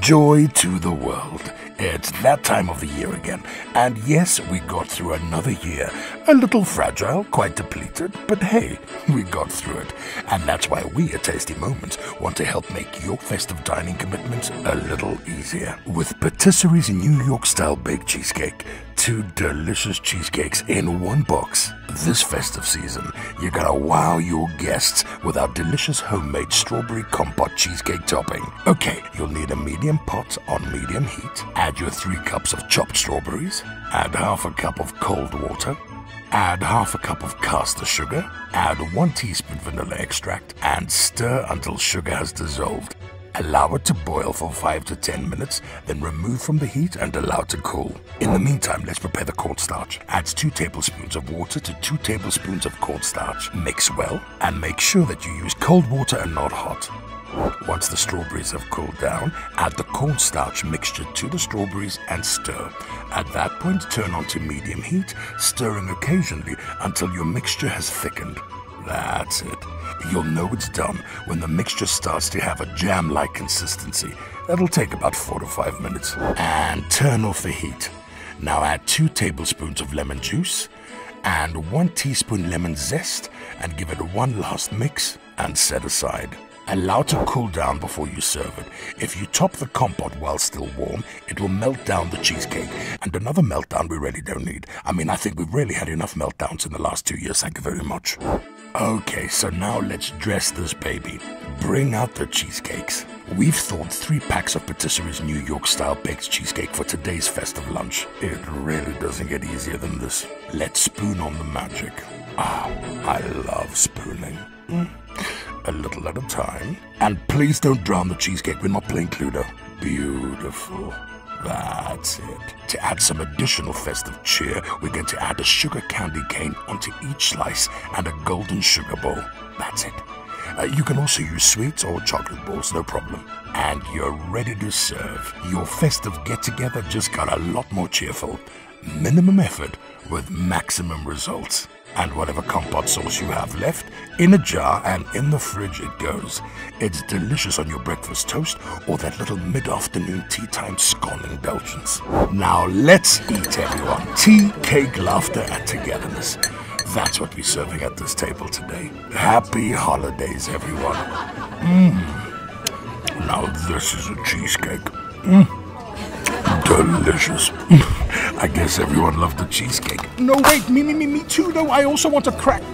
Joy to the world. It's that time of the year again, and yes, we got through another year. A little fragile, quite depleted, but hey, we got through it. And that's why we at Tasty Moments want to help make your festive dining commitments a little easier. With Patisserie's New York style baked cheesecake, 2 delicious cheesecakes in one box. This festive season, you're gonna wow your guests with our delicious homemade strawberry compote cheesecake topping. Okay, you'll need a medium pot on medium heat. Add your 3 cups of chopped strawberries. Add half a cup of cold water. Add half a cup of caster sugar. Add 1 teaspoon vanilla extract and stir until sugar has dissolved. Allow it to boil for 5 to 10 minutes, then remove from the heat and allow it to cool. In the meantime, let's prepare the cornstarch. Add 2 tablespoons of water to 2 tablespoons of cornstarch. Mix well and make sure that you use cold water and not hot. Once the strawberries have cooled down, add the cornstarch mixture to the strawberries and stir. At that point, turn on to medium heat, stirring occasionally until your mixture has thickened. That's it. You'll know it's done when the mixture starts to have a jam-like consistency. That'll take about 4 to 5 minutes. And turn off the heat. Now add 2 tablespoons of lemon juice and 1 teaspoon lemon zest and give it one last mix and set aside. Allow to cool down before you serve it. If you top the compote while still warm, it will melt down the cheesecake. And another meltdown we really don't need. I think we've really had enough meltdowns in the last 2 years, thank you very much. Okay, so now let's dress this baby. Bring out the cheesecakes. We've thawed 3 packs of Patisserie's New York style baked cheesecake for today's festive lunch. It really doesn't get easier than this. Let's spoon on the magic. I love spooning. A little at a time. And please don't drown the cheesecake, we're not playing Cluedo. Beautiful. That's it. To add some additional festive cheer, we're going to add a sugar candy cane onto each slice and a golden sugar bowl. That's it. You can also use sweets or chocolate balls, no problem. And you're ready to serve. Your festive get-together just got a lot more cheerful. Minimum effort with maximum results. And whatever compote sauce you have left, in a jar and in the fridge it goes. It's delicious on your breakfast toast or that little mid-afternoon tea time scone indulgence. Now let's eat, everyone. Tea, cake, laughter, and togetherness. That's what we're serving at this table today. Happy holidays, everyone. Now this is a cheesecake. Delicious. I guess everyone loved the cheesecake. No, wait, me too. No, I also want a cracker.